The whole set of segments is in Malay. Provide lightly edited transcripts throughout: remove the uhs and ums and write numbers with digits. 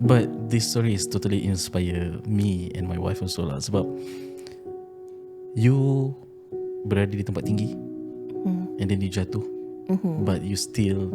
But this story is totally inspire me and my wife also lah. Sebab you berada di tempat tinggi and then you jatuh, but you still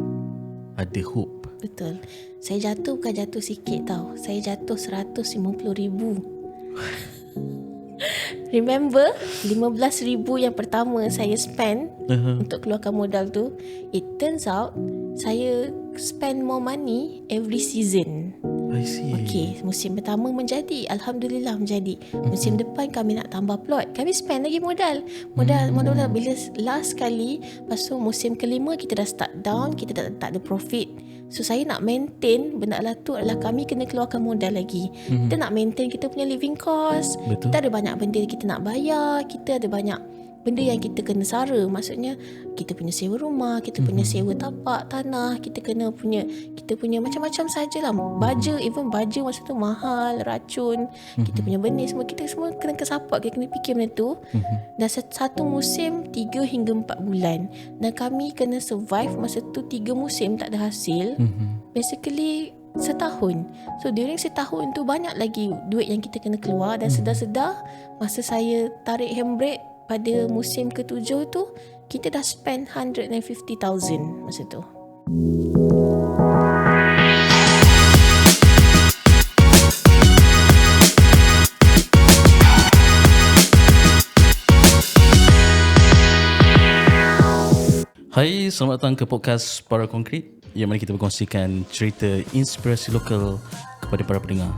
ada hope. Betul. Saya jatuh bukan jatuh sikit tau. Saya jatuh 150,000. Remember 15,000 yang pertama saya spend untuk keluarkan modal tu. It turns out saya spend more money every season. I see. Okay, musim pertama menjadi, Alhamdulillah menjadi. Musim depan kami nak tambah plot, kami spend lagi modal. Modal bila last kali, lepas tu musim kelima kita dah start down, kita dah tak ada profit. So saya nak maintain benda lah tu adalah kami kena keluarkan modal lagi. Kita nak maintain kita punya living cost. Betul. Kita ada banyak benda kita nak bayar, kita ada banyak benda yang kita kena sara. Maksudnya kita punya sewa rumah, kita punya sewa tapak tanah, kita punya macam-macam sajalah. Even baja masa tu mahal, racun, kita punya benih semua, kita semua kena kesapak, kita kena fikir benda tu. Dan satu musim 3 hingga 4 bulan, dan kami kena survive masa tu 3 musim tak ada hasil. Basically setahun. So during setahun tu banyak lagi duit yang kita kena keluar. Dan sedar-sedar masa saya tarik handbrake pada musim ke-7 tu, kita dah spend 150,000 masa tu. Hai, selamat datang ke podcast Para Konkret, yang mana kita berkongsikan cerita inspirasi lokal kepada para pendengar.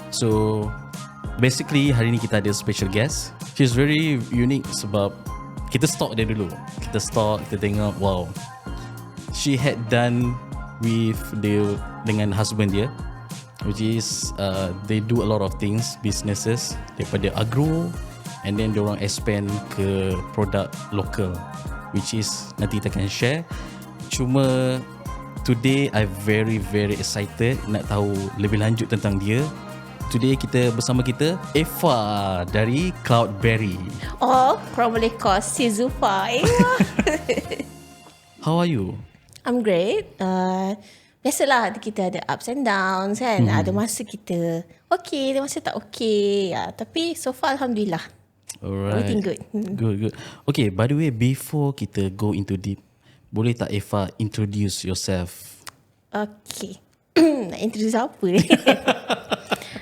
So basically hari ni kita ada special guest. She's very unique sebab kita stalk dia dulu. Kita tengok, wow, she had done with dengan husband dia, which is they do a lot of things, businesses daripada agro, and then diorang expand ke produk lokal, which is nanti kita akan share. Cuma today I very excited nak tahu lebih lanjut tentang dia. Today bersama kita Eva dari Cloudberry. Oh, korang boleh call si Zufa. How are you? I'm great. Biasalah kita ada ups and downs kan. Ada masa kita okay, ada masa tak okay. Tapi so far Alhamdulillah. Alright. Everything good. Good. Okay, by the way, before kita go into deep, boleh tak Eva introduce yourself? Okay. Nak introduce apa ni?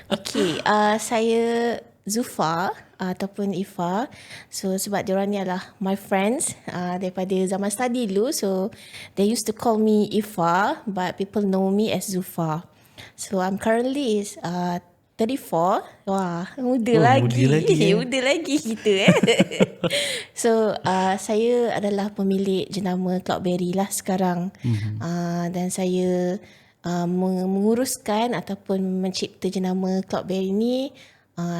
Okay, saya Zufa ataupun Ifa. So sebab diorang ni adalah my friends daripada zaman study dulu. So they used to call me Ifa, but people know me as Zufa. So I'm currently 34. Wah, muda lagi. Muda lagi kita So saya adalah pemilik jenama Cloudberry lah sekarang. Dan saya menguruskan ataupun mencipta jenama Cloudberry ni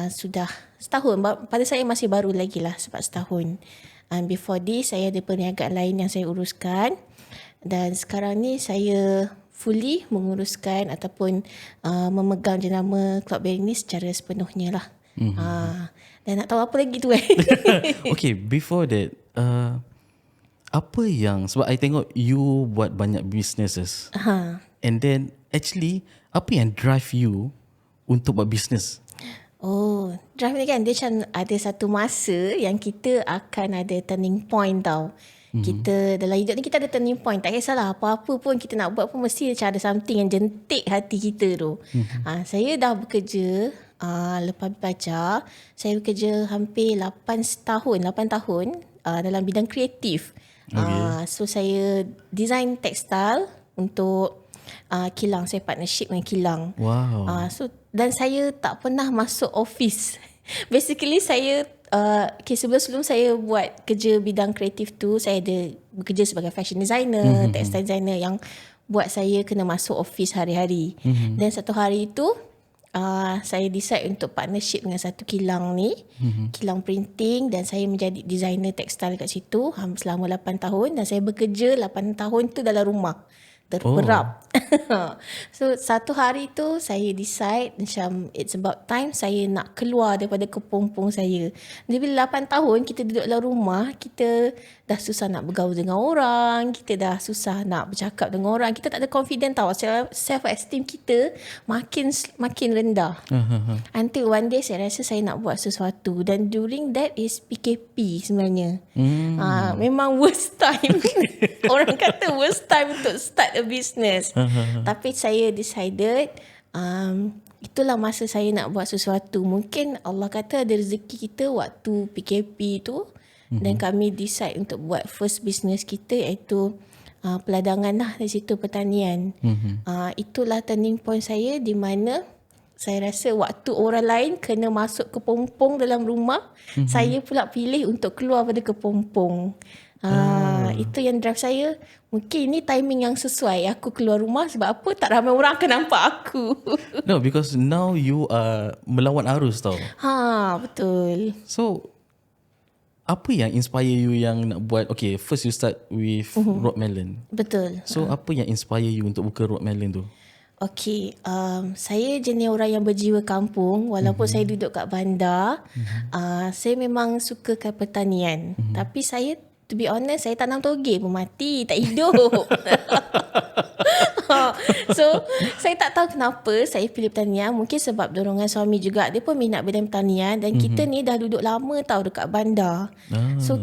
sudah setahun. Pada saya masih baru lagi lah sebab setahun. Before this saya ada perniagaan lain yang saya uruskan, dan sekarang ni saya fully menguruskan ataupun memegang jenama Cloudberry ni secara sepenuhnya lah. Dan nak tahu apa lagi tu Okay, before that, apa yang, sebab I tengok you buat banyak businesses, and then actually apa yang drive you untuk buat business? Oh, drive ni kan dia macam ada satu masa yang kita akan ada turning point tau. Kita dalam hidup ni kita ada turning point. Tak kisahlah apa-apa pun kita nak buat pun mesti macam ada something yang jentik hati kita tu. Saya dah bekerja lepas belajar. Saya bekerja hampir 8 tahun dalam bidang kreatif. So saya design tekstil untuk kilang. Saya partnership dengan kilang. Wow. Dan saya tak pernah masuk office. Basically saya sebelum saya buat kerja bidang kreatif tu, saya ada bekerja sebagai fashion designer, textile designer, yang buat saya kena masuk office hari-hari. Dan satu hari tu saya decide untuk partnership dengan satu kilang ni, kilang printing, dan saya menjadi designer tekstil kat situ selama 8 tahun. Dan saya bekerja 8 tahun tu dalam rumah, terperap. So satu hari tu saya decide macam it's about time saya nak keluar daripada kepompong saya. Jadi bila 8 tahun kita duduk dalam rumah, kita dah susah nak bergaul dengan orang, kita dah susah nak bercakap dengan orang, kita tak ada confident tau. Self esteem kita makin rendah. Until one day saya rasa saya nak buat sesuatu, dan during that is PKP sebenarnya. Memang worst time. Orang kata worst time untuk start a business. Tapi saya decided itulah masa saya nak buat sesuatu. Mungkin Allah kata ada rezeki kita waktu PKP tu, dan kami decide untuk buat first business kita, iaitu peladangan lah di situ, pertanian. Itulah turning point saya, di mana saya rasa waktu orang lain kena masuk ke kepompong dalam rumah, saya pula pilih untuk keluar pada kepompong. Itu yang drive saya. Mungkin ini timing yang sesuai aku keluar rumah. Sebab apa? Tak ramai orang akan nampak aku. No, because now you are melawan arus tau. Betul. So apa yang inspire you yang nak buat, okay, first you start with Rock Melon. Betul. So apa yang inspire you untuk buka Rock Melon tu? Okay, saya jenis orang yang berjiwa kampung. Walaupun saya duduk kat bandar, saya memang sukakan pertanian. Tapi saya, to be honest, saya tanam toge pun mati, tak hidup. So saya tak tahu kenapa saya pilih pertanian. Mungkin sebab dorongan suami juga, dia pun minat bidang pertanian. Dan kita ni dah duduk lama tahu dekat bandar. So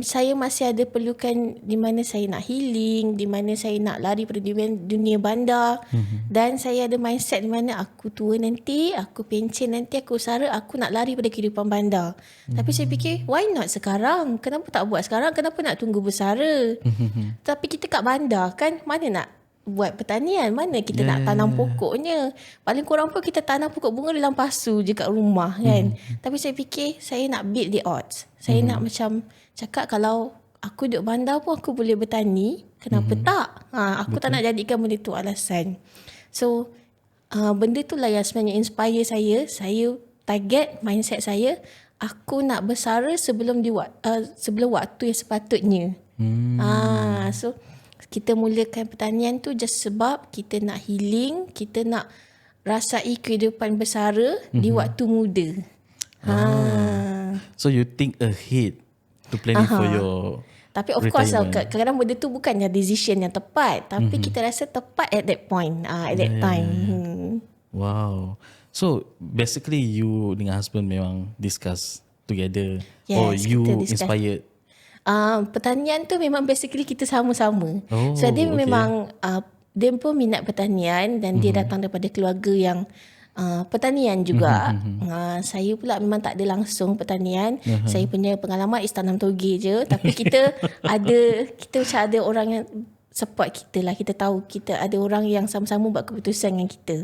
saya masih ada perlukan di mana saya nak healing, di mana saya nak lari pada dunia bandar. Dan saya ada mindset di mana aku tua nanti, aku pencen nanti, aku usara, aku nak lari pada kehidupan bandar. Tapi saya fikir, why not sekarang? Kenapa tak buat sekarang? Kenapa nak tunggu bersara? Tapi kita kat bandar kan, mana nak buat pertanian, mana kita nak tanam pokoknya. Paling kurang pun kita tanam pokok bunga dalam pasu je kat rumah kan. Tapi saya fikir saya nak beat the odds. Saya nak macam cakap, kalau aku duduk bandar pun aku boleh bertani, kenapa tak? Aku tak nak jadikan benda tu alasan. So benda tu lah yang sebenarnya inspire saya. Saya target mindset saya, aku nak bersara sebelum waktu yang sepatutnya. So kita mulakan pertanian tu just sebab kita nak healing, kita nak rasai kehidupan bersara di waktu muda. So you think ahead to planning for your Tapi of course kadang-kadang benda tu bukannya decision yang tepat, tapi kita rasa tepat at that point, at that time. Wow. So basically you dengan husband memang discuss together, Yes, or you kita discuss. inspired? Pertanian tu memang basically kita sama-sama. So dia memang dia pun minat pertanian, dan dia datang daripada keluarga yang pertanian juga. Saya pula memang tak ada langsung pertanian. Saya punya pengalaman is tanam toge je. Tapi kita macam ada orang yang support kita lah. Kita tahu kita ada orang yang sama-sama buat keputusan dengan kita.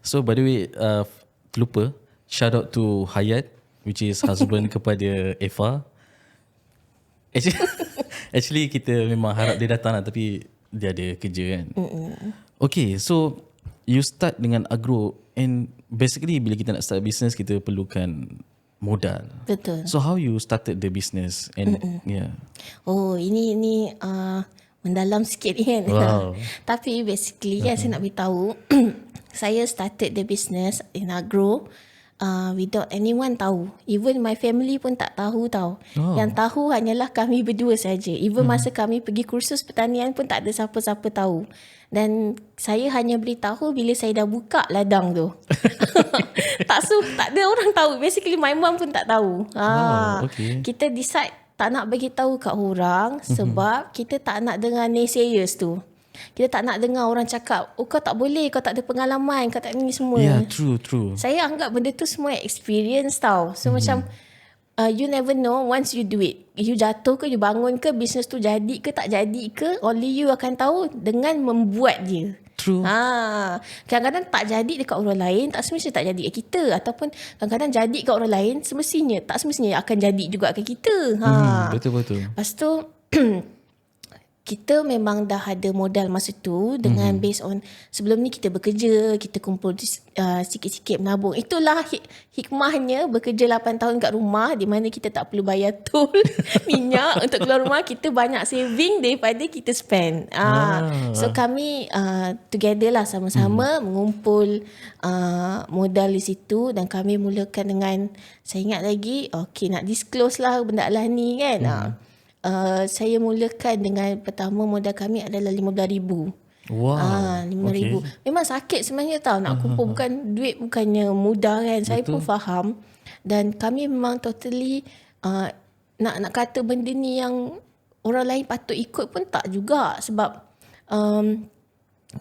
So by the way, terlupa shout out to Hayat, which is husband kepada Eva. Actually kita memang harap dia datang lah, tapi dia ada kerja kan. Okay, so you start dengan agro, and basically bila kita nak start business, kita perlukan modal. Betul. So how you started the business? And Oh, ini mendalam sikit kan. Wow. Tapi basically kan saya nak beritahu, saya started the business in agro without anyone tahu. Even my family pun tak tahu tau. Yang tahu hanyalah kami berdua saja. Even masa kami pergi kursus pertanian pun tak ada siapa-siapa tahu. Dan saya hanya beritahu bila saya dah buka ladang tu. tak ada orang tahu. Basically my mom pun tak tahu. Okay. Kita decide tak nak bagi tahu kat orang sebab kita tak nak dengar naysayers tu. Kita tak nak dengar orang cakap, oh kau tak boleh, kau tak ada pengalaman, kau tak ni semua. Yeah, true. Saya anggap benda tu semua experience tau. So macam you never know once you do it. You jatuh ke, you bangun ke, bisnes tu jadi ke tak jadi ke, only you akan tahu dengan membuat dia. True. Kadang-kadang tak jadi dekat orang lain, tak semestinya tak jadi kat kita. Ataupun kadang-kadang jadi kat orang lain, tak semestinya akan jadi juga kat kita. Betul. Lepas tu kita memang dah ada modal masa tu dengan based on sebelum ni kita bekerja, kita kumpul sikit-sikit menabung. Itulah hikmahnya bekerja 8 tahun kat rumah di mana kita tak perlu bayar tol minyak untuk keluar rumah. Kita banyak saving daripada kita spend. So kami together lah sama-sama mengumpul modal di situ dan kami mulakan dengan, saya ingat lagi, okay nak disclose lah benda lah ni kan. Saya mulakan dengan pertama modal kami adalah RM15,000. Wow. RM5,000. Memang sakit sebenarnya tau nak kumpul, duit bukannya mudah kan. Saya pun faham. Dan kami memang totally nak kata benda ni yang orang lain patut ikut pun tak juga, sebab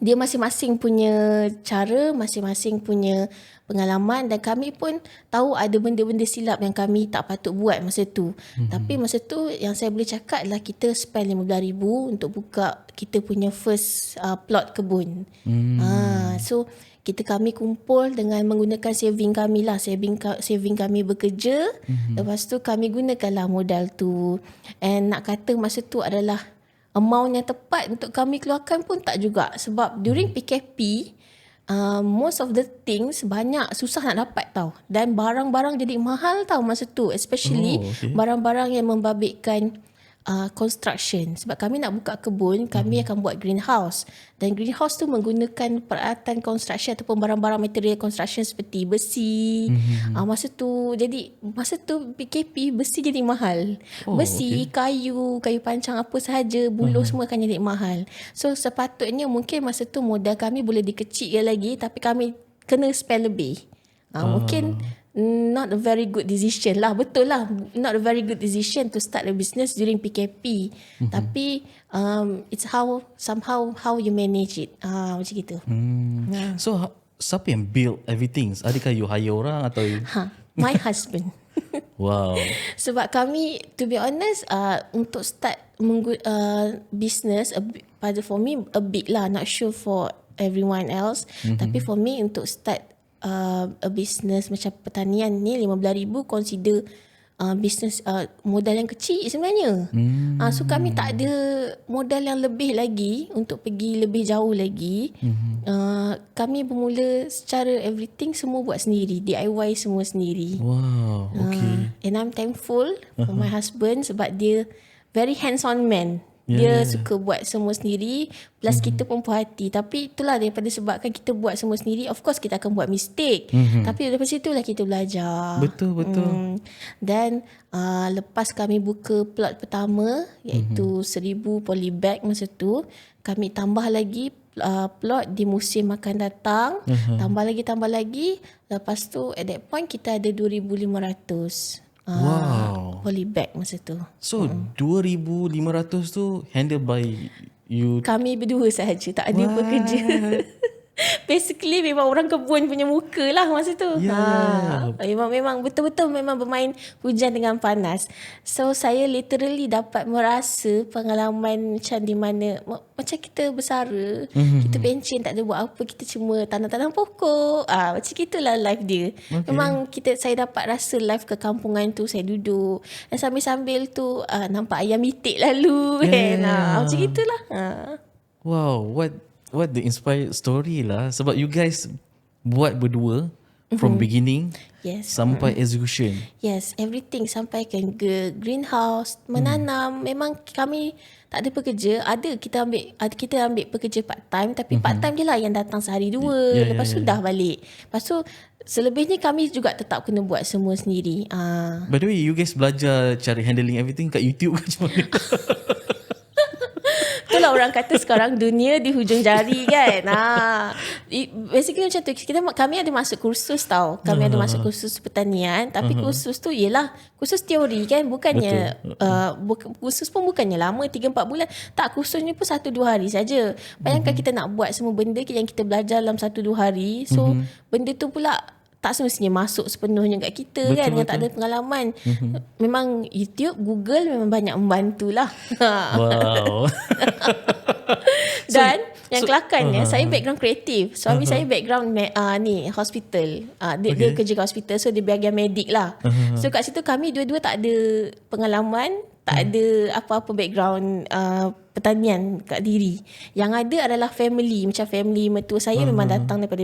dia masing-masing punya cara, masing-masing punya pengalaman, dan kami pun tahu ada benda-benda silap yang kami tak patut buat masa tu. Tapi masa tu yang saya boleh cakap adalah kita spend RM15,000 untuk buka kita punya first plot kebun. So kami kumpul dengan menggunakan saving kami lah, saving kami bekerja. Lepas tu kami gunakanlah modal tu, and nak kata masa tu adalah amount yang tepat untuk kami keluarkan pun tak juga, sebab during PKP most of the things banyak susah nak dapat tau, dan barang-barang jadi mahal tau masa tu, especially barang-barang yang membabitkan construction. Sebab kami nak buka kebun, kami akan buat greenhouse, dan greenhouse tu menggunakan peralatan construction ataupun barang-barang material construction seperti besi. Masa tu PKP besi jadi mahal. Besi, kayu pancang apa sahaja, buluh semua akan jadi mahal. So sepatutnya mungkin masa tu modal kami boleh dikecilkan lagi, tapi kami kena spend lebih. Mungkin not a very good decision lah. Betul lah, not a very good decision to start a business during PKP. Tapi it's somehow how you manage it. Macam gitu. So siapa yang build everything? Adakah you hire orang atau my husband. Wow. Sebab kami, to be honest, untuk start business, for me a bit lah, not sure for everyone else. Tapi for me untuk start a business macam pertanian ni, RM15,000 consider business modal yang kecil sebenarnya. So kami tak ada modal yang lebih lagi untuk pergi lebih jauh lagi. Kami bermula secara everything semua buat sendiri, DIY semua sendiri. Wow, okay. And I'm thankful for my husband sebab dia very hands-on man. Dia suka buat semua sendiri, plus kita pun puas hati. Tapi itulah, daripada sebabkan kita buat semua sendiri, of course kita akan buat mistake. Tapi daripada situlah kita belajar. Betul. Dan lepas kami buka plot pertama, iaitu 1,000 polybag masa tu, kami tambah lagi plot di musim akan datang. Tambah lagi. Lepas tu at that point kita ada 2,500 polybag masa tu. So 2,500 tu handle by you? Kami berdua sahaja, tak ada pekerja. Basically memang orang kebun punya muka lah masa tu. Memang betul-betul memang bermain hujan dengan panas. So saya literally dapat merasa pengalaman macam di mana macam kita bersara, kita pencen tak ada buat apa, kita cuma tanam-tanam pokok. Macam gitulah life dia. Memang saya dapat rasa life kekampungan tu. Saya duduk dan sambil-sambil tu nampak ayam itik lalu kan. Macam gitulah. Wow, what the inspired story lah. Sebab you guys buat berdua from beginning sampai execution. Yes, everything sampai ke greenhouse, menanam. Memang kami tak ada pekerja. Kita ambil pekerja part time, tapi part time je lah yang datang sehari dua. Lepas tu dah balik. Lepas tu selebihnya kami juga tetap kena buat semua sendiri. By the way, you guys belajar cara handling everything kat YouTube ke macam mana? Itulah orang kata sekarang dunia di hujung jari kan. Basically macam tu. Kami ada masuk kursus tau. Kami ada masuk kursus pertanian. Tapi kursus tu ialah kursus teori kan. Bukannya kursus pun bukannya lama 3-4 bulan. Tak, kursusnya pun 1-2 hari saja. Bayangkan kita nak buat semua benda yang kita belajar dalam 1-2 hari. So benda tu pula tak semestinya masuk sepenuhnya kat kita. Betul, kan dengan tak ada pengalaman. Memang YouTube, Google memang banyak membantulah. Wow. Dan yang kelakarnya saya background kreatif. Suami saya background hospital. Dia kerja kat hospital, so dia bahagian medik lah. So kat situ kami dua-dua tak ada pengalaman, tak ada apa-apa background pertanian kat diri. Yang ada adalah family. Macam family mertua saya memang datang daripada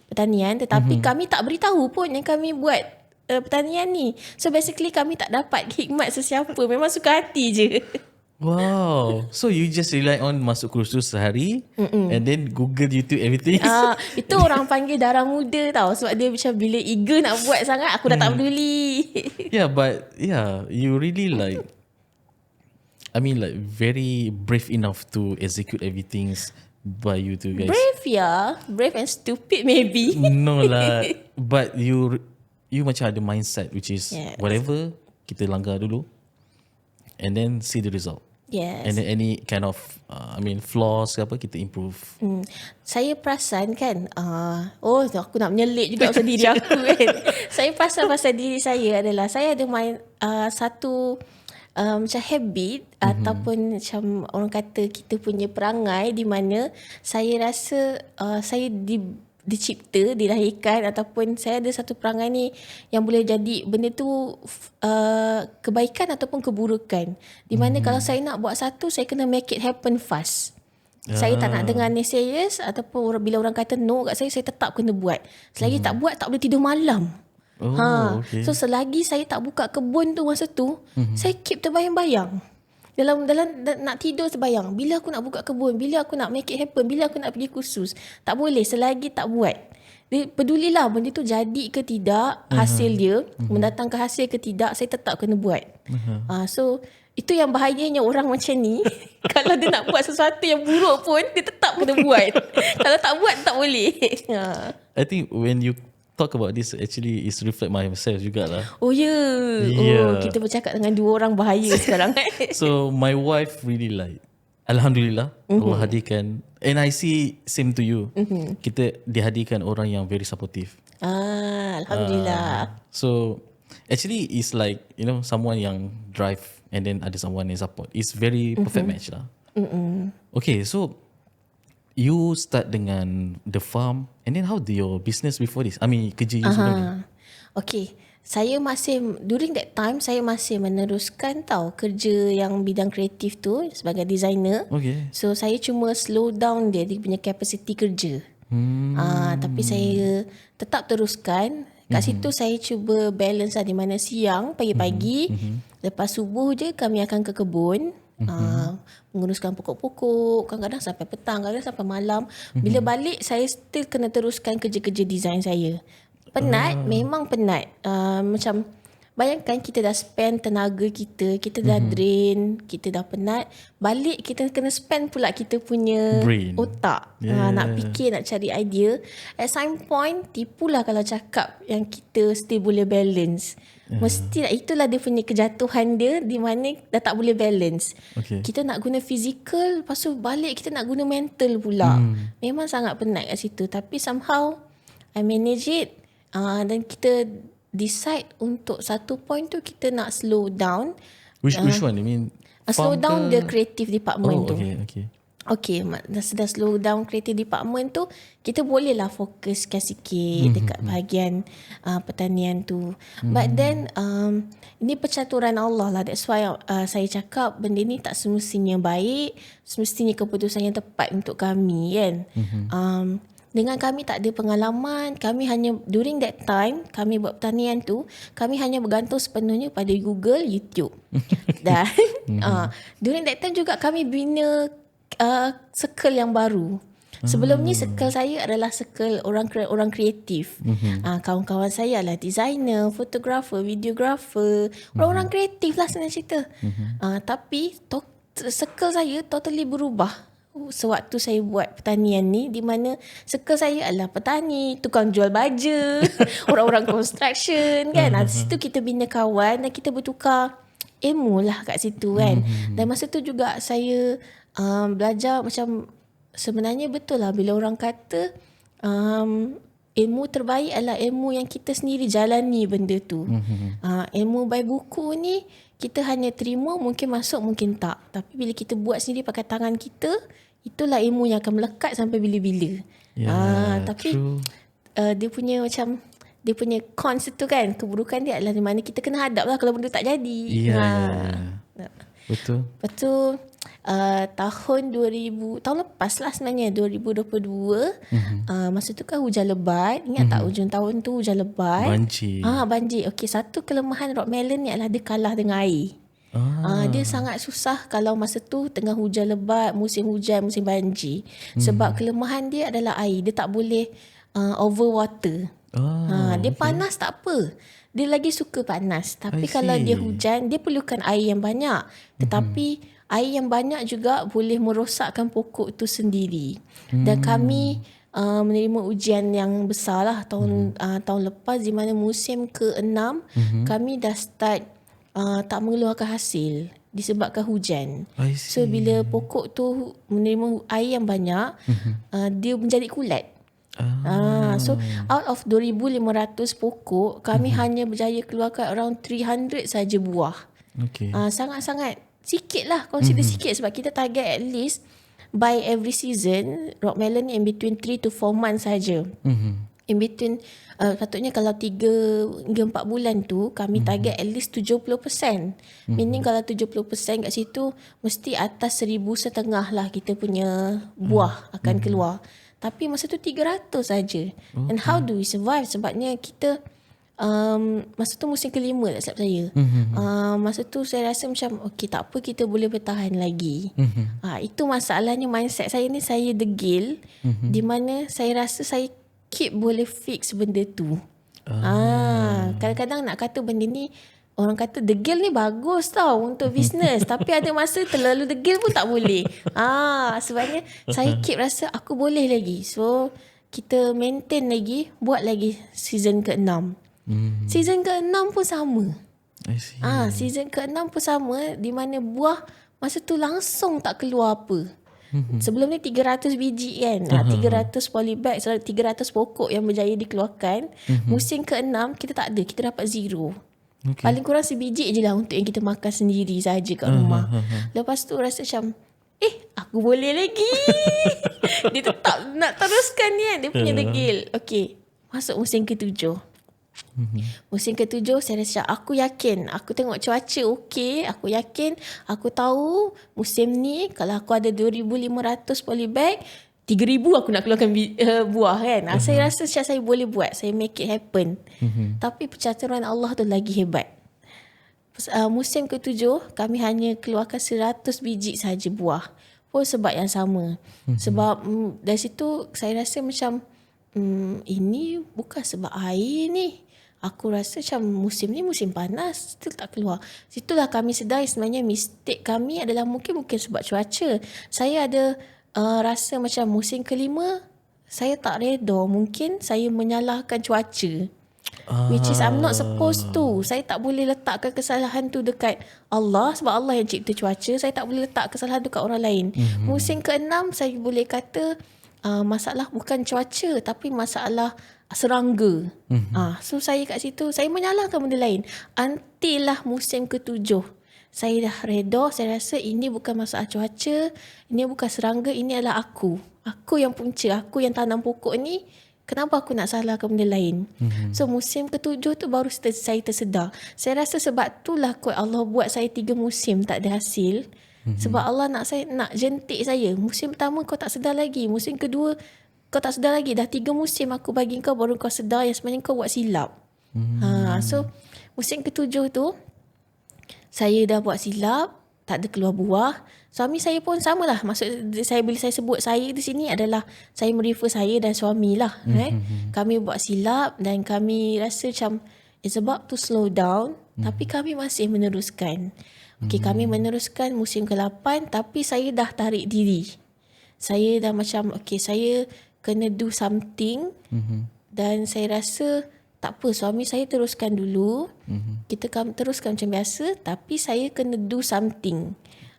pertanian. Tetapi kami tak beritahu pun yang kami buat pertanian ni. So basically kami tak dapat khidmat sesiapa. Memang suka hati je. Wow. So you just rely on masuk kursus sehari and then Google, YouTube, everything. Itu orang panggil darah muda tau. Sebab dia macam bila eager nak buat sangat, aku dah tak peduli. Yeah, but yeah, you really like, I mean like very brave enough to execute everything by you two guys. Brave ya. Brave and stupid maybe. No lah. But you macam ada mindset which is Yes. whatever, kita langgar dulu and then see the result. Yes. And then any kind of flaws ke apa, kita improve. Saya perasan kan, aku nak menyelit juga pasal diri aku kan. Saya perasan pasal diri saya adalah saya ada satu macam habit ataupun macam orang kata kita punya perangai di mana saya rasa saya dicipta, dilahirkan ataupun saya ada satu perangai ni yang boleh jadi benda tu kebaikan ataupun keburukan. Di mana kalau saya nak buat satu, saya kena make it happen fast. Saya tak nak dengar naysayers ataupun bila orang kata no kat saya tetap kena buat. Selagi tak buat, tak boleh tidur malam. Okay. So selagi saya tak buka kebun tu masa tu, saya keep terbayang-bayang. Dalam nak tidur terbayang, bila aku nak buka kebun, bila aku nak make it happen, bila aku nak pergi kursus. Tak boleh selagi tak buat. Dia pedulilah benda tu jadi ke tidak, hasil dia, mendatangkan hasil ke tidak, saya tetap kena buat. So itu yang bahayanya orang macam ni. Kalau dia nak buat sesuatu yang buruk pun, dia tetap kena buat. Kalau tak buat, tak boleh. I think when you talk about this, actually is reflect myself jugalah. Oh ya. Yeah. Oh, kita bercakap dengan dua orang bahaya sekarang. So my wife really like, alhamdulillah, Allah hadirkan, and I see same to you. Kita dihadirkan orang yang very supportive. Alhamdulillah. So actually it's like, someone yang drive and then ada someone yang support. It's very perfect match lah. Okay, so you start dengan the farm and then how do your business before this? Kerja you sebenarnya. Okay. During that time, saya masih meneruskan kerja yang bidang kreatif tu sebagai designer. Okay. So, saya cuma slow down dia punya capacity kerja. Tapi saya tetap teruskan. Kat situ saya cuba balance lah, di mana siang, pagi-pagi, lepas subuh je kami akan ke kebun. Menguruskan pokok-pokok, kadang-kadang sampai petang, kadang-kadang sampai malam. Bila balik, saya still kena teruskan kerja-kerja design saya. Penat, memang penat. Macam bayangkan kita dah spend tenaga kita dah drain, kita dah penat. Balik kita kena spend pula kita punya brain, otak. Nak fikir, nak cari idea. At some point, tipulah kalau cakap yang kita still boleh balance. Mesti itulah dia punya kejatuhan dia, di mana dah tak boleh balance. Kita nak guna physical, lepas tu balik kita nak guna mental pula. Memang sangat penat kat situ. Tapi somehow I manage it. Dan kita decide untuk satu point tu kita nak slow down. Which one? Slow down the creative department tu. Okay, dah slow down creative department tu, kita bolehlah fokuskan sikit dekat bahagian pertanian tu. But then ini percaturan Allah lah. That's why saya cakap benda ni tak semestinya baik, semestinya keputusan yang tepat untuk kami kan. Dengan kami tak ada pengalaman, kami hanya during that time kami buat pertanian tu, kami hanya bergantung sepenuhnya pada Google, YouTube. Dan during that time juga kami bina circle yang baru. Sebelum ni circle saya adalah circle orang kreatif. Kawan-kawan saya adalah designer, fotografer, videografer, orang-orang kreatif lah senang cerita. Tapi circle saya totally berubah sewaktu saya buat pertanian ni, di mana circle saya adalah petani, tukang jual baja, orang-orang construction kan. Di situ kita bina kawan dan kita bertukar ilmu lah kat situ kan. Dan masa tu juga saya belajar macam sebenarnya betul lah bila orang kata ilmu terbaik adalah ilmu yang kita sendiri jalani benda tu. Ilmu by buku ni kita hanya terima, mungkin masuk, mungkin tak. Tapi bila kita buat sendiri pakai tangan kita, itulah ilmu yang akan melekat sampai bila-bila. Tapi dia punya macam, dia punya cons tu kan, keburukan dia adalah di mana kita kena hadap lah kalau benda tak jadi. Betul. Lepas tu tahun 2000, tahun lepas lah sebenarnya, 2022. Masa tu kan hujan lebat. Ingat tak hujung tahun tu hujan lebat? Banjir. Banjir. Okey, satu kelemahan rock melon ni adalah dia kalah dengan air. Dia sangat susah kalau masa tu tengah hujan lebat, musim hujan, musim banjir. Sebab kelemahan dia adalah air. Dia tak boleh over water. Dia panas tak apa. Dia lagi suka panas. Tapi kalau dia hujan, dia perlukan air yang banyak. Tetapi air yang banyak juga boleh merosakkan pokok tu sendiri. Dan kami menerima ujian yang besar lah tahun lepas, di mana musim ke-6 kami dah start tak mengeluarkan hasil disebabkan hujan. So bila pokok tu menerima air yang banyak, dia menjadi kulat. So out of 2,500 pokok, kami hanya berjaya keluarkan around 300 saja buah. Sangat-sangat sikit lah, consider sikit, sebab kita target at least by every season rock melon in between 3 to 4 months saja. In between patutnya kalau 3 hingga 4 bulan tu kami target at least 70%. Meaning kalau 70% kat situ mesti atas 1,500 lah kita punya buah akan keluar. Tapi masa tu 300 saja. And how do we survive? Sebabnya kita masa tu musim kelima tak silap saya. Masa tu saya rasa macam okey, tak apa, kita boleh bertahan lagi. Itu masalahnya mindset saya ni, saya degil. Di mana saya rasa saya keep boleh fix benda tu. Kadang-kadang nak kata benda ni, orang kata degil ni bagus tau untuk bisnes. Tapi ada masa terlalu degil pun tak boleh. Sebabnya saya keep rasa aku boleh lagi. So kita maintain lagi, buat lagi season ke-6. Season ke-6 pun sama. Season ke-6 pun sama, di mana buah masa tu langsung tak keluar apa. Sebelum ni 300 biji kan, 300 polybag, 300 pokok yang berjaya dikeluarkan. Musim ke-6 kita tak ada, kita dapat zero. Paling kurang sebiji je lah untuk yang kita makan sendiri saja kat rumah. Lepas tu rasa macam aku boleh lagi. Dia tetap nak teruskan ni kan, dia punya degil. Okay, masuk musim ke-7. Musim ke-7 saya rasa aku yakin, aku tengok cuaca okey, aku yakin, aku tahu musim ni kalau aku ada 2,500 polybag, 3,000 aku nak keluarkan buah kan. Saya rasa macam saya boleh buat, saya make it happen. Tapi percaturan Allah tu lagi hebat. Musim ke-7 kami hanya keluarkan 100 biji saja buah, pun sebab yang sama. Sebab dari situ saya rasa macam ini bukan sebab air ni. Aku rasa macam musim ni musim panas, still tak keluar. Situlah kami sedar sebenarnya mistake kami adalah mungkin sebab cuaca. Saya ada rasa macam musim ke-5 saya tak reda. Mungkin saya menyalahkan cuaca. Which is I'm not supposed to. Saya tak boleh letakkan kesalahan tu dekat Allah, sebab Allah yang cipta cuaca. Saya tak boleh letak kesalahan tu dekat orang lain. Musim ke-6 saya boleh kata masalah bukan cuaca, tapi masalah serangga. So saya kat situ saya menyalahkan benda lain. Until lah musim ke-7 saya dah reda. Saya rasa ini bukan masalah cuaca, ini bukan serangga, ini adalah aku yang punca, aku yang tanam pokok ni. Kenapa aku nak salahkan benda lain? So musim ke-7 tu baru saya tersedar. Saya rasa sebab itulah kot Allah buat saya 3 musim tak ada hasil. Sebab Allah nak jentik saya. Musim pertama kau tak sedar lagi, musim kedua kau tak sedar lagi, dah 3 musim aku bagi kau baru kau sedar yang sebenarnya kau buat silap. So musim ke-7 tu saya dah buat silap, tak ada keluar buah. Suami saya pun samalah. Maksud saya, bila saya sebut saya di sini adalah saya merefer saya dan suami lah. Kami buat silap dan kami rasa macam it's about to slow down, tapi kami masih meneruskan. Kami meneruskan musim ke-8, tapi saya dah tarik diri. Saya dah macam saya kena do something. Dan saya rasa tak apa, suami saya teruskan dulu. Kita teruskan macam biasa, tapi saya kena do something.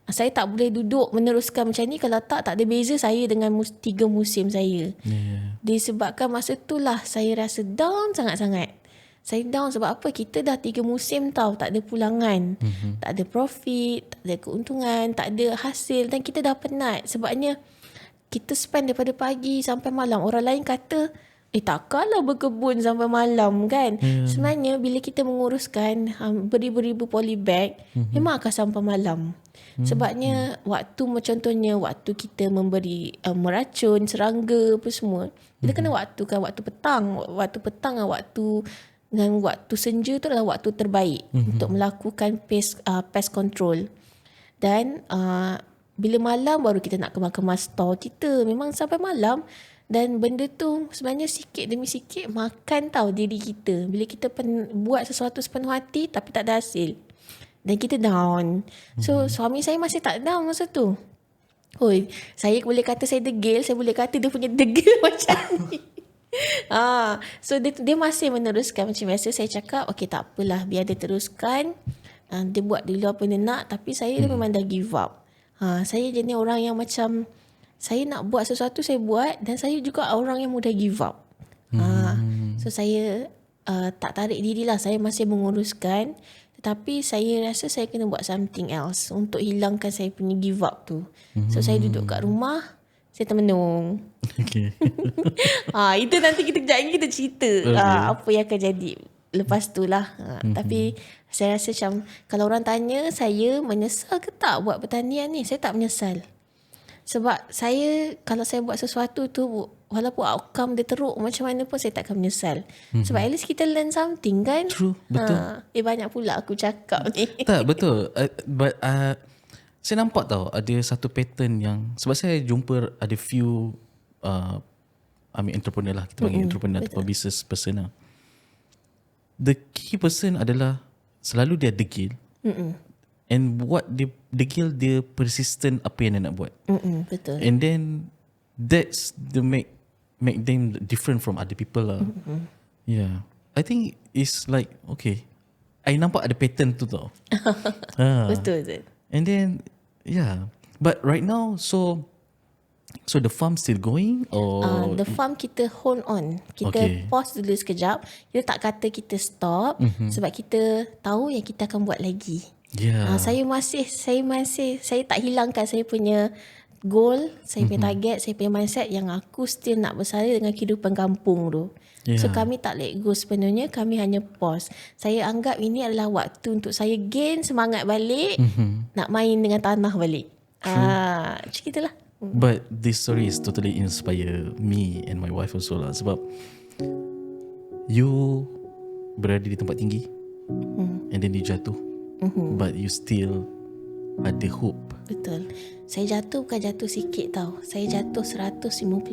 Saya tak boleh duduk meneruskan macam ni. Kalau tak ada beza saya dengan 3 musim saya. Disebabkan masa itulah saya rasa down sangat-sangat. Saya down sebab apa? Kita dah 3 musim tau, tak ada pulangan, tak ada profit, tak ada keuntungan, tak ada hasil, dan kita dah penat. Sebabnya kita spend daripada pagi sampai malam. Orang lain kata Takkanlah berkebun sampai malam kan. Sebenarnya bila kita menguruskan beribu-ribu polybag, memang akan sampai malam. Sebabnya waktu contohnya waktu kita memberi meracun, serangga apa semua. Kita kena waktu kan, waktu petang. Waktu petang dengan waktu senja tu adalah waktu terbaik untuk melakukan pest control. Dan bila malam baru kita nak kemas-kemas store kita. Memang sampai malam. Dan benda tu sebenarnya sikit demi sikit makan tahu diri kita. Bila kita buat sesuatu sepenuh hati tapi tak ada hasil. Dan kita down. So suami saya masih tak down masa tu. Oi, saya boleh kata saya degil, saya boleh kata dia punya degil macam ni. So dia masih meneruskan macam biasa. Saya cakap okey tak apalah, biar dia teruskan. Dia buat dulu apa dia nak. Tapi saya memang dah give up. Saya jenis orang yang macam saya nak buat sesuatu, saya buat. Dan saya juga orang yang mudah give up. So saya tak tarik diri lah. Saya masih menguruskan. Tetapi saya rasa saya kena buat something else untuk hilangkan saya punya give up tu. So saya duduk kat rumah, saya termenung. Okay. Itu nanti kejap lagi kita cerita apa yang akan jadi lepas tu lah. Tapi saya rasa macam kalau orang tanya saya menyesal ke tak buat pertanian ni, saya tak menyesal. Sebab kalau saya buat sesuatu tu, walaupun outcome dia teruk macam mana pun, saya tak akan menyesal. Sebab at least kita learn something kan. True, betul. Banyak pula aku cakap ni. Tak, betul. But saya nampak tau ada satu pattern yang, sebab saya jumpa ada few entrepreneur lah, kita panggil entrepreneur atau business person lah. The key person adalah selalu dia degil. And what dia degil, dia persistent apa yang dia nak buat. Betul. And then that's the make them different from other people lah. Yeah, I think it's like okay, I nampak ada pattern tu tau. Betul. And then yeah, but right now so the farm still going or the farm kita hold on. Kita pause dulu sekejap. Kita tak kata kita stop sebab kita tahu yang kita akan buat lagi. Yeah. Saya tak hilangkan saya punya goal, saya punya target, saya punya mindset yang aku still nak bersara dengan kehidupan kampung tu. So kami tak let go sepenuhnya, kami hanya pause. Saya anggap ini adalah waktu untuk saya gain semangat balik, nak main dengan tanah balik. Macam itulah. But this story is totally inspire me and my wife also lah. Sebab you berada di tempat tinggi and then you jatuh, but you still ada hope. Betul. Saya jatuh bukan jatuh sikit tau. Saya jatuh 150,000.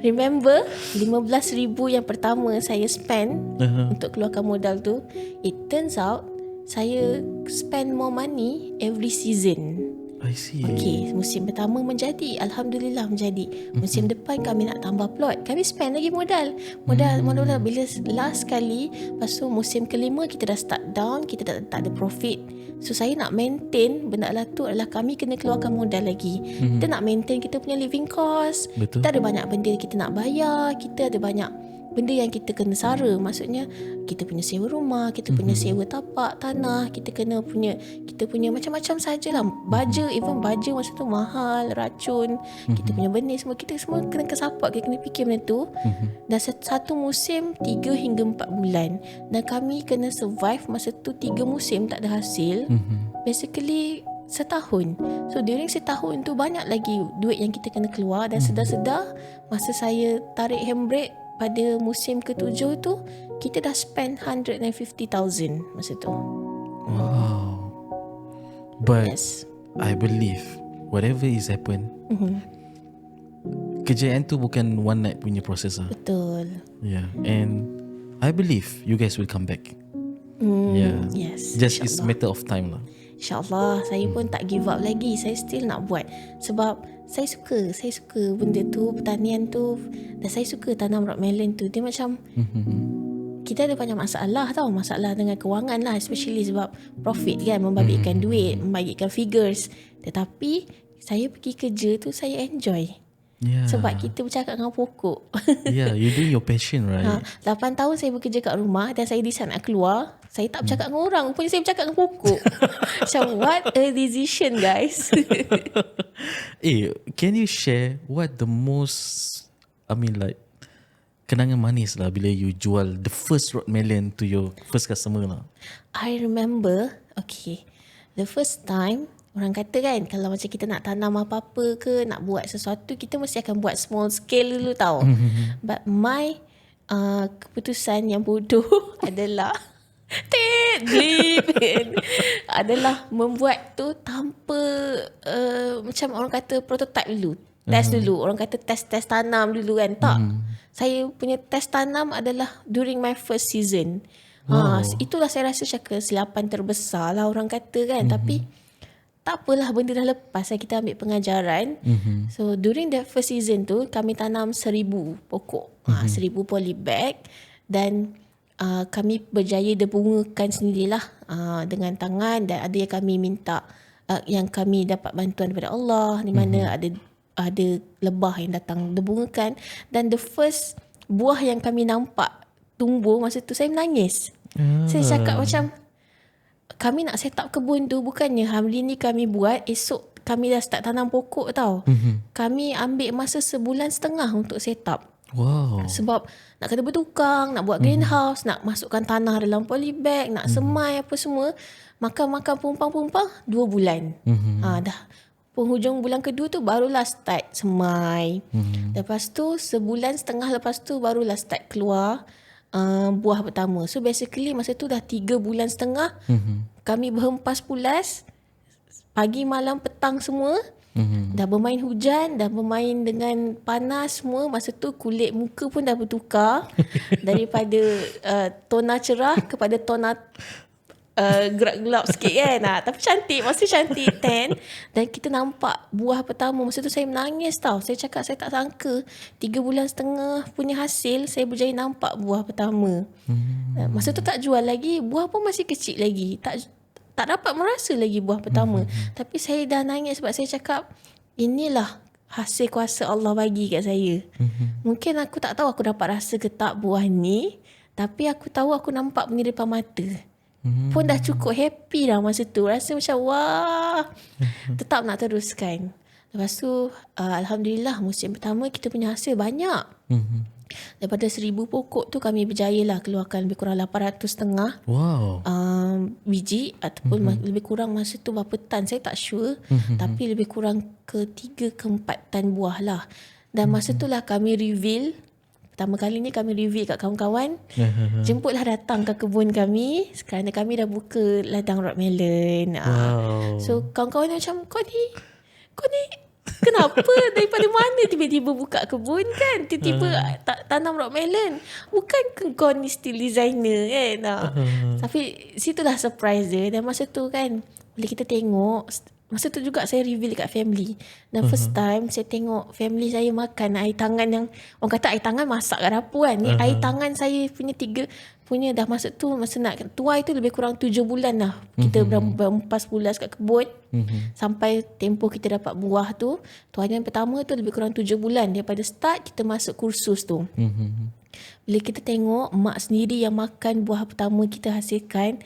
Remember 15,000 yang pertama saya spend untuk keluarkan modal tu. It turns out saya spend more money every season. I see. Okay, musim pertama menjadi, Alhamdulillah menjadi. Musim depan kami nak tambah plot, kami spend lagi modal. Modal bila last kali, lepas tu musim kelima kita dah start down, kita dah tak ada profit. So saya nak maintain benda lah tu adalah kami kena keluarkan modal lagi. Kita nak maintain kita punya living cost. Betul. Kita ada banyak benda kita nak bayar, kita ada banyak benda yang kita kena sara. Maksudnya kita punya sewa rumah, kita punya sewa tapak tanah, kita punya macam-macam sajalah. Even baja masa tu mahal, racun, kita punya benih semua, kita semua kena kesapak, kita kena fikir benda tu. Dan satu musim 3 hingga 4 bulan, dan kami kena survive masa tu 3 musim tak ada hasil. Basically setahun. So during setahun tu banyak lagi duit yang kita kena keluar. Dan sedar-sedar masa saya tarik handbrake pada musim ke-7 tu, kita dah spend 150,000 masa tu. Wow. But Yes. I believe whatever is happen, kejayaan tu bukan one night punya proses lah. Betul. Yeah. And I believe you guys will come back. Yeah. Yes. Just it's matter of time lah. InsyaAllah. Saya pun tak give up lagi. Saya still nak buat. Sebab saya suka benda tu, pertanian tu. Dan saya suka tanam rock melon tu. Dia macam kita ada banyak masalah tau. Masalah dengan kewangan lah, especially sebab profit kan, membabitkan duit, membagikan figures. Tetapi saya pergi kerja tu saya enjoy. Yeah. Sebab kita bercakap dengan pokok. Yeah, you doing your passion, right? 8 tahun saya bekerja kat rumah dan saya decide nak keluar. Saya tak bercakap dengan orang, rupanya saya bercakap dengan pokok. Macam what a decision, guys. Can you share what the most, like kenangan manis lah bila you jual the first rock melon to your first customer lah? I remember, okay, the first time, orang kata kan, kalau macam kita nak tanam apa-apa ke, nak buat sesuatu, kita mesti akan buat small scale dulu tau. But my keputusan yang bodoh adalah adalah membuat tu tanpa macam orang kata prototype dulu. Test dulu. Orang kata test tanam dulu kan. Tak. Saya punya test tanam adalah during my first season. Itulah saya rasa kesilapan terbesar lah orang kata kan. Tapi tak apalah, benda dah lepas. Kita ambil pengajaran. So during the first season tu kami tanam 1,000 pokok. 1,000 polybag. Dan kami berjaya dibungakan sendirilah dengan tangan. Dan ada yang kami minta, yang kami dapat bantuan daripada Allah, di mana ada lebah yang datang dibungakan. Dan the first buah yang kami nampak tumbuh masa tu, saya menangis. Saya cakap macam, kami nak set up kebun tu, bukannya hari ni kami buat, esok kami dah start tanam pokok tau. Kami ambil masa 1.5 bulan untuk set up. Wow. Sebab nak kena bertukang, nak buat greenhouse, nak masukkan tanah dalam polybag, nak semai apa semua. Makan pumpang 2 bulan. Dah penghujung bulan kedua tu barulah start semai. Lepas tu 1.5 bulan lepas tu barulah start keluar buah pertama. So basically masa tu dah 3 bulan setengah. Kami berhempas pulas pagi malam petang semua. Dah bermain hujan, dah bermain dengan panas semua. Masa tu kulit muka pun dah bertukar daripada tona cerah kepada tona gelap sikit kan. Tapi cantik, masih cantik tan. Dan kita nampak buah pertama. Masa tu saya menangis tau. Saya cakap saya tak sangka 3 bulan setengah punya hasil saya berjaya nampak buah pertama. Masa tu tak jual lagi, buah pun masih kecil lagi. Tak dapat merasa lagi buah pertama. Tapi saya dah nangis sebab saya cakap, inilah hasil kuasa Allah bagi kat saya. Mungkin aku tak tahu aku dapat rasa ke tak buah ni, tapi aku tahu aku nampak benda depan mata. Pun dah cukup happy dah masa tu. Rasa macam wah, tetap nak teruskan. Lepas tu Alhamdulillah musim pertama kita punya hasil banyak. Daripada 1,000 pokok tu kami berjaya lah keluarkan lebih kurang 800 Wow. biji ataupun lebih kurang masa tu berapa tan saya tak sure, tapi lebih kurang ke 3 ke 4 tan buah lah. Dan masa tu lah kami reveal, pertama kali ni kami reveal kat kawan-kawan. Jemputlah datang ke kebun kami kerana kami dah buka ladang rock melon. So kawan-kawan macam, kau ni kenapa daripada mana tiba-tiba buka kebun kan, tiba-tiba tanam rock melon, bukan ke kau ni still designer kan. Tapi situlah surprise dia. Dan masa tu kan bila kita tengok, masa tu juga saya reveal dekat family. Dan first time saya tengok family saya makan air tangan yang orang kata air tangan masak kat dapur kan. Ni air tangan saya punya dah masa tu, masa nak tuai tu lebih kurang 7 bulan lah. Kita berempas pulas kat kebun sampai tempoh kita dapat buah tu. Tuaian pertama tu lebih kurang 7 bulan. Daripada start kita masuk kursus tu. Bila kita tengok mak sendiri yang makan buah pertama kita hasilkan,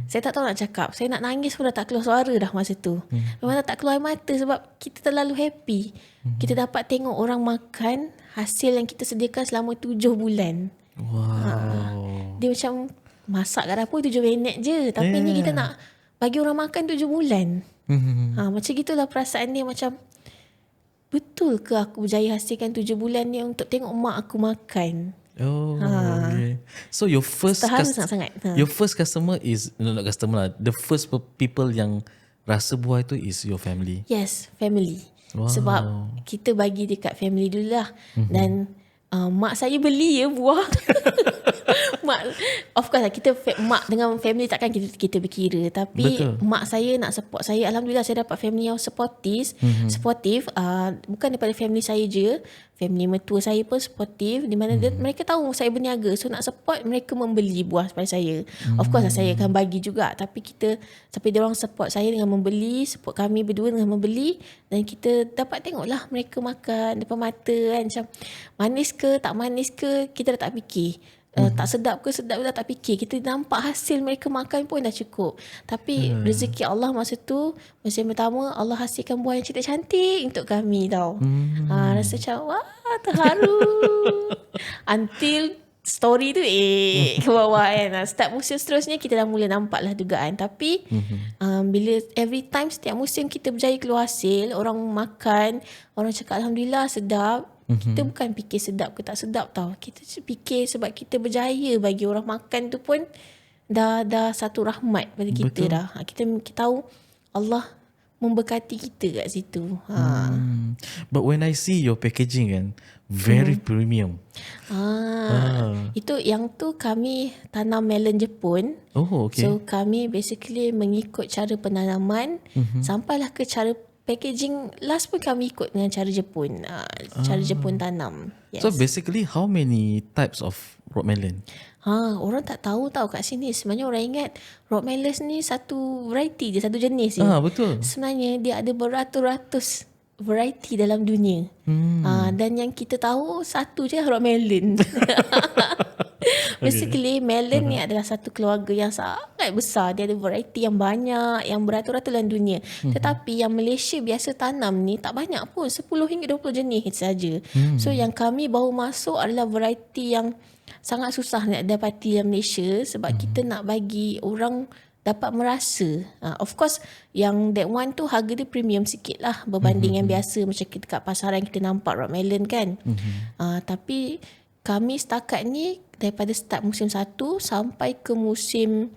saya tak tahu nak cakap. Saya nak nangis pun dah tak keluar suara dah masa tu. Memang tak keluar air mata sebab kita terlalu happy. Kita dapat tengok orang makan hasil yang kita sediakan selama 7 bulan. Wow. Dia macam masak kat dapur 7 minit je. Tapi ni kita nak bagi orang makan 7 bulan. Macam gitulah perasaan dia, macam betul ke aku berjaya hasilkan 7 bulan ni untuk tengok mak aku makan. Okay. So your first sangat-sangat. Your first customer is not customer lah. The first people yang rasa buah itu is your family. Yes, family. Wow. Sebab kita bagi dekat family dulu lah. Dan mak saya beli buah. mak, of course lah, kita mak dengan family takkan kita berkira. Tapi Betul. mak saya nak support saya. Alhamdulillah saya dapat family yang supportive. Bukan daripada family saya je, family mertua saya pun supportive, di mana mereka tahu saya berniaga. So nak support, mereka membeli buah pada saya. Of course lah, saya akan bagi juga. Tapi diorang support saya dengan membeli, support kami berdua dengan membeli. Dan kita dapat tengok lah mereka makan depan mata kan. Macam manis ke tak manis ke, kita dah tak fikir. Tak sedap ke sedap, dah tak fikir. Kita nampak hasil mereka makan pun dah cukup. Tapi rezeki Allah masa tu, masa yang pertama Allah hasilkan buah yang cantik-cantik untuk kami tau. Rasa macam wah, terharu. Until story tu ke bawah kan. Start musim seterusnya kita dah mula nampak lah dugaan. Tapi bila every time setiap musim kita berjaya keluar hasil, orang makan, orang cakap Alhamdulillah sedap, kita bukan fikir sedap ke tak sedap tau. Kita fikir sebab kita berjaya bagi orang makan tu pun dah satu rahmat pada kita. Betul. Dah. Kita tahu Allah memberkati kita kat situ. But when I see your packaging kan, very premium. Itu yang tu kami tanam melon Jepun. Oh, okay. So kami basically mengikut cara penanaman sampailah ke cara packaging. Last pun kami ikut dengan cara Jepun. Cara Jepun tanam. Yes. So basically how many types of rock melon? Orang tak tahu tau kat sini. Sebenarnya orang ingat rock melon ni satu variety je, satu jenis je. Betul. Sebenarnya dia ada beratus-ratus variety dalam dunia. Dan yang kita tahu satu je rock melon. Basically melon ni adalah satu keluarga yang sangat besar. Dia ada variety yang banyak, yang beratus-ratus dalam dunia. Tetapi yang Malaysia biasa tanam ni tak banyak pun, 10 hingga 20 jenis saja. So yang kami baru masuk adalah variety yang sangat susah nak dapati dalam Malaysia. Sebab kita nak bagi orang dapat merasa. Of course yang that one tu harga dia premium sikit lah berbanding yang biasa macam kita kat pasaran kita nampak rock melon kan. Tapi kami setakat ni daripada start musim 1 sampai ke musim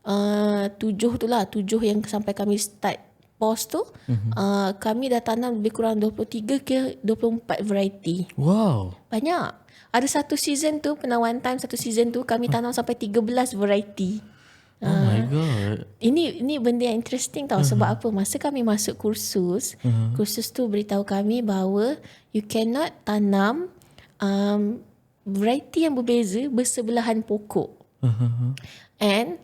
7 tu lah, 7 yang sampai kami start pause tu, kami dah tanam lebih kurang 23 ke 24 variety. Wow. Banyak. Ada satu season tu, pernah one time satu season tu kami tanam sampai 13 variety. Oh my god. Ini benda yang interesting tau. Sebab apa? Masa kami masuk kursus, kursus tu beritahu kami bahawa you cannot tanam variety yang berbeza bersebelahan pokok. And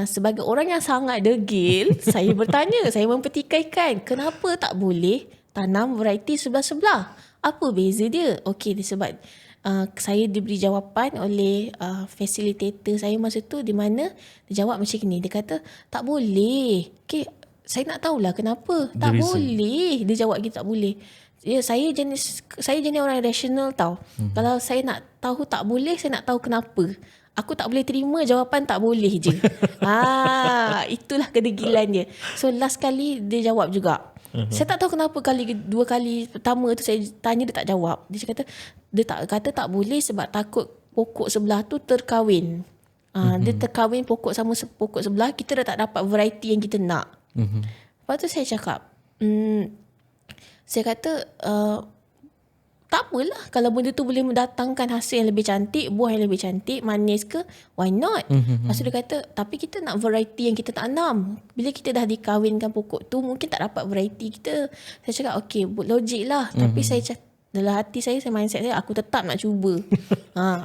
sebagai orang yang sangat degil, saya bertanya, saya mempertikaikan, kenapa tak boleh tanam variety sebelah-sebelah? Apa beza dia? Okey, sebab saya diberi jawapan oleh facilitator saya masa tu, di mana dia jawab macam ni. Dia kata tak boleh. Okay, saya nak tahulah kenapa. Tak boleh. Dia jawab gitu, tak boleh. Ya, saya jenis orang rasional tau. Kalau saya nak tahu tak boleh, saya nak tahu kenapa. Aku tak boleh terima jawapan tak boleh je. Itulah kedegilan dia. So last kali dia jawab juga. Saya tak tahu kenapa dua kali pertama tu saya tanya dia tak jawab. Dia kata tak boleh sebab takut pokok sebelah tu terkahwin. Dia terkahwin pokok sama pokok sebelah, kita dah tak dapat variety yang kita nak. Lepas tu saya cakap, saya kata tak apalah, kalau benda tu boleh mendatangkan hasil yang lebih cantik, buah yang lebih cantik, manis ke, why not? Lepas tu dia kata, tapi kita nak variety yang kita tanam. Bila kita dah dikahwinkan pokok tu, mungkin tak dapat variety kita. Saya cakap okay, logik lah. Tapi saya cakap, dalam hati saya mindset saya, aku tetap nak cuba.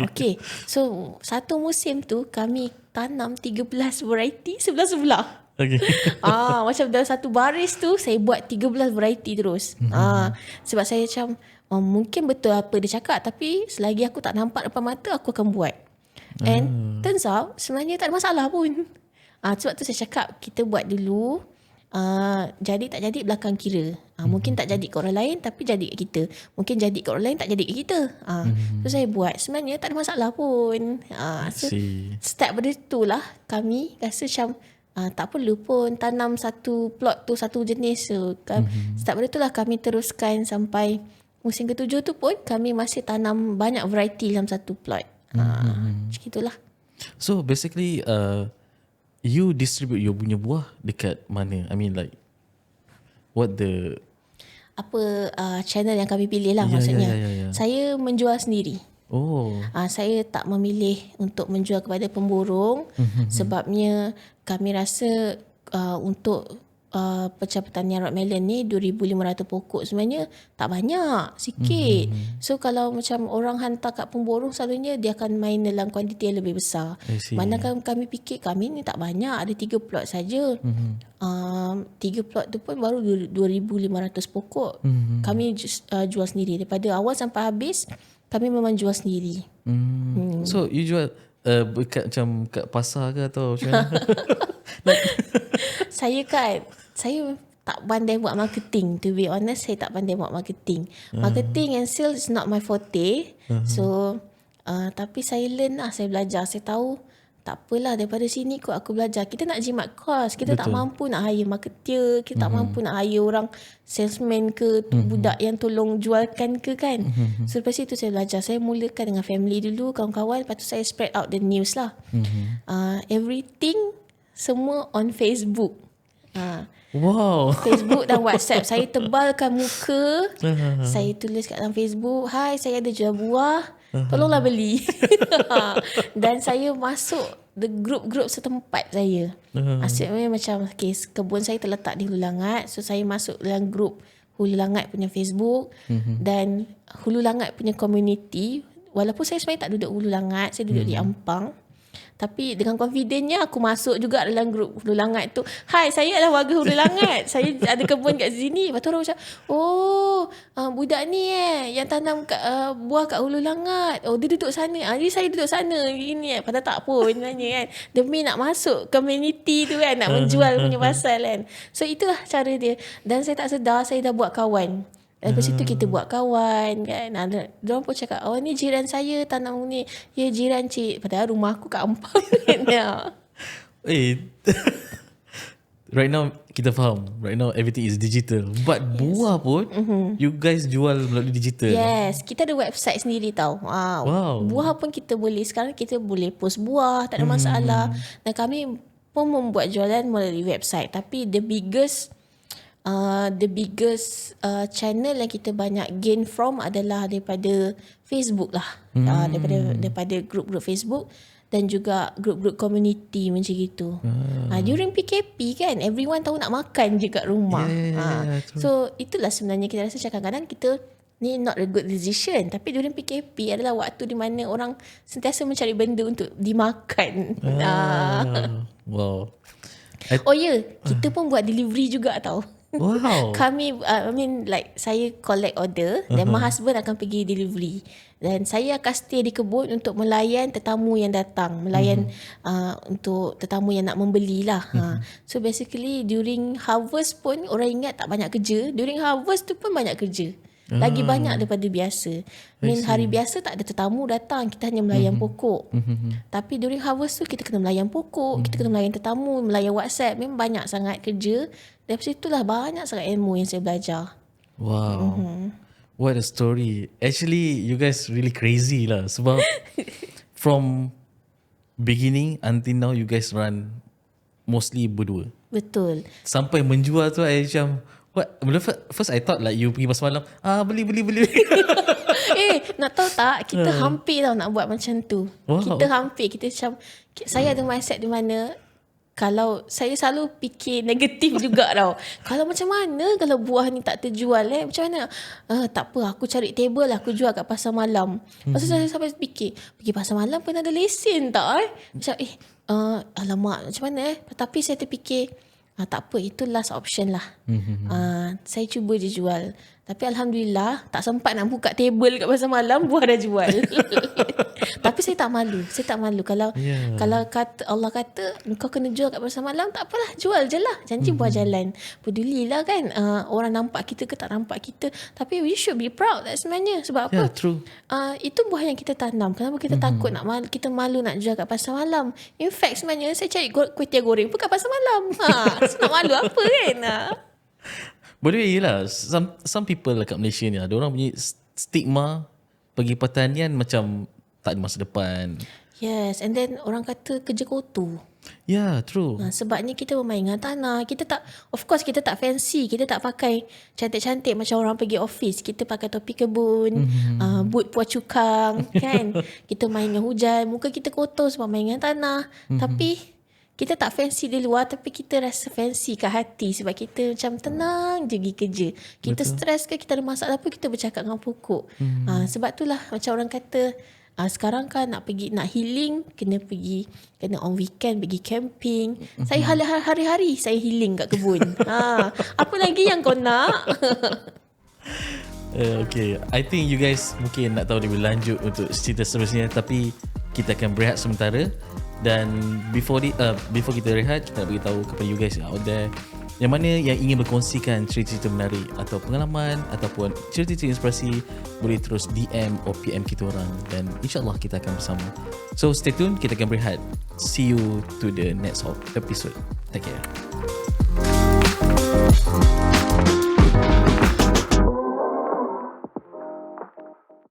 Okay, so satu musim tu kami tanam 13 variety sebelah-sebelah. Okay. Macam dalam satu baris tu saya buat 13 variety terus. Sebab saya macam mungkin betul apa dia cakap, tapi selagi aku tak nampak depan mata, aku akan buat. And turns out sebenarnya tak ada masalah pun. Sebab tu saya cakap kita buat dulu, jadi tak jadi belakang kira. Mungkin tak jadi ke orang lain, tapi jadi kat kita. Mungkin jadi kat orang lain, tak jadi kat kita. So saya buat, sebenarnya tak ada masalah pun. So start pada tu lah kami rasa macam tak perlu pun tanam satu plot tu satu jenis. So start pada tu lah kami teruskan sampai musim ke-7 tu pun kami masih tanam banyak variety dalam satu plot. Macam itulah. So basically you distribute your punya buah dekat mana? I mean like what the apa channel yang kami pilih lah maksudnya. Yeah. Saya menjual sendiri. Saya tak memilih untuk menjual kepada pemborong sebabnya kami rasa untuk pecah pertanian Rockmelon ni 2,500 pokok sebenarnya tak banyak, sikit. So kalau macam orang hantar kat pemborong selalunya dia akan main dalam kuantiti yang lebih besar. Manakala kami fikir kami ni tak banyak, ada 3 plot saja. 3 plot tu pun baru 2,500 pokok. Kami jual sendiri daripada awal sampai habis. Kami memang jual sendiri. So you jual dekat macam kat pasar ke atau macam mana? Saya tak pandai buat marketing. To be honest, saya tak pandai buat marketing. Marketing and sales is not my forte. So tapi saya learn lah, saya belajar. Saya tahu tak apalah, daripada sini kot aku belajar. Kita nak jimat kos, kita tak mampu nak hire marketer, kita tak mampu nak hire orang salesman ke, budak yang tolong jualkan ke kan. So lepas itu saya belajar. Saya mulakan dengan family dulu, kawan-kawan, lepas tu saya spread out the news lah. Everything semua on Facebook. Wow. Facebook dan WhatsApp. Saya tebalkan muka. Saya tulis kat dalam Facebook, "Hai, saya ada jual buah. Tolonglah beli." Dan saya masuk the group-group setempat saya. Asyiknya macam kebun saya terletak di Hulu Langat. So saya masuk dalam group Hulu Langat punya Facebook. Dan Hulu Langat punya community. Walaupun saya sebenarnya tak duduk Hulu Langat, saya duduk di Ampang. Tapi dengan confidentnya aku masuk juga dalam grup Hulu Langat tu. "Hai, saya adalah warga Hulu Langat. Saya ada kebun kat sini." Lepas tu orang macam, budak ni yang tanam buah kat Hulu Langat. Oh, dia duduk sana. Jadi saya duduk sana. Gini padahal tak pun sebenarnya kan. Demi nak masuk community tu kan. Nak menjual punya pasal kan. So itulah cara dia. Dan saya tak sedar saya dah buat kawan. Lepas itu kita buat kawan kan. Diorang pun cakap, "Oh, ni jiran saya tanam ni." "Ya, jiran cik." Padahal rumah aku kat Ampang kan. Right now kita faham. Right now everything is digital. But buah pun you guys jual melalui digital. Yes, kita ada website sendiri tau. Wow. Buah pun kita boleh. Sekarang kita boleh post buah, tak ada masalah. Dan kami pun membuat jualan melalui website. Tapi the biggest channel yang kita banyak gain from adalah daripada Facebook lah. Daripada grup-grup Facebook dan juga grup-grup community macam gitu. During PKP kan, everyone tahu nak makan je kat rumah. So itulah sebenarnya kita rasa kadang-kadang kita ni not a good decision. Tapi during PKP adalah waktu di mana orang sentiasa mencari benda untuk dimakan. Wow. Kita pun buat delivery juga tau. Wow. Kami saya collect order dan my husband akan pergi delivery. Dan saya akan stay di kebun untuk melayan tetamu yang datang, melayan untuk tetamu yang nak membeli lah. So basically during harvest pun orang ingat tak banyak kerja. During harvest tu pun banyak kerja. Lagi banyak daripada biasa. Hari biasa tak ada tetamu datang, kita hanya melayan pokok. Tapi during harvest tu kita kena melayan pokok, kita kena melayan tetamu, melayan WhatsApp. Memang banyak sangat kerja. Dari situlah banyak sangat ilmu yang saya belajar. Wow. What a story. Actually you guys really crazy lah. Sebab from beginning until now you guys run mostly berdua. Betul. Sampai menjual tu I macam first I thought like you pergi pasar malam, beli. Nak tahu tak, kita hampir tau nak buat macam tu. Wow. Kita hampir, saya ada mindset di mana kalau saya selalu fikir negatif juga tau. Kalau macam mana kalau buah ni tak terjual macam mana? Tak apa, aku cari table aku jual kat pasar malam. Lepas tu saya sampai fikir, pergi pasar malam pun ada lesen tak Macam alamak macam mana Tapi saya terfikir tak apa, itu last option lah. Saya cuba je jual. Tapi Alhamdulillah tak sempat nak buka table kat pasar malam, buah dah jual. Tapi saya tak malu. Kalau Allah kata kau kena jual kat pasar malam, tak apalah, jual je lah. Janji buah jalan. Pedulilah kan orang nampak kita ke tak nampak kita. Tapi we should be proud lah sebenarnya. Sebab apa? Yeah, true. Itu buah yang kita tanam. Kenapa kita takut kita malu nak jual kat pasar malam? In fact sebenarnya saya cari kuih tiaw goreng pun kat pasar malam. Nak malu apa kan? By the way, yelah, some people kat Malaysia ni, diorang punya stigma pergi pertanian macam tak ada masa depan. Yes, and then orang kata kerja kotor. Yeah, true. Sebabnya kita bermain dengan tanah. Kita tak, of course kita tak fancy. Kita tak pakai cantik-cantik macam orang pergi office. Kita pakai topi kebun, boot puas cukang, kan. Kita main dengan hujan. Muka kita kotor sebab main dengan tanah. Tapi kita tak fancy di luar, tapi kita rasa fancy kat hati sebab kita macam tenang je pergi kerja. Kita stres ke, kita ada masalah apa, kita bercakap dengan pokok. Sebab itulah macam orang kata, sekarang kan nak healing, kena on weekend pergi camping. Saya hari-hari saya healing kat kebun. Apa lagi yang kau nak? Okay, I think you guys mungkin nak tahu lebih lanjut untuk cerita seterusnya, tapi kita akan berehat sementara. Dan before kita rehat, kita nak beritahu kepada you guys out there yang mana yang ingin berkongsikan cerita-cerita menarik atau pengalaman ataupun cerita-cerita inspirasi, boleh terus DM or PM kita orang dan insyaAllah kita akan bersama. So stay tune, kita akan berehat. See you to the next episode. Take care.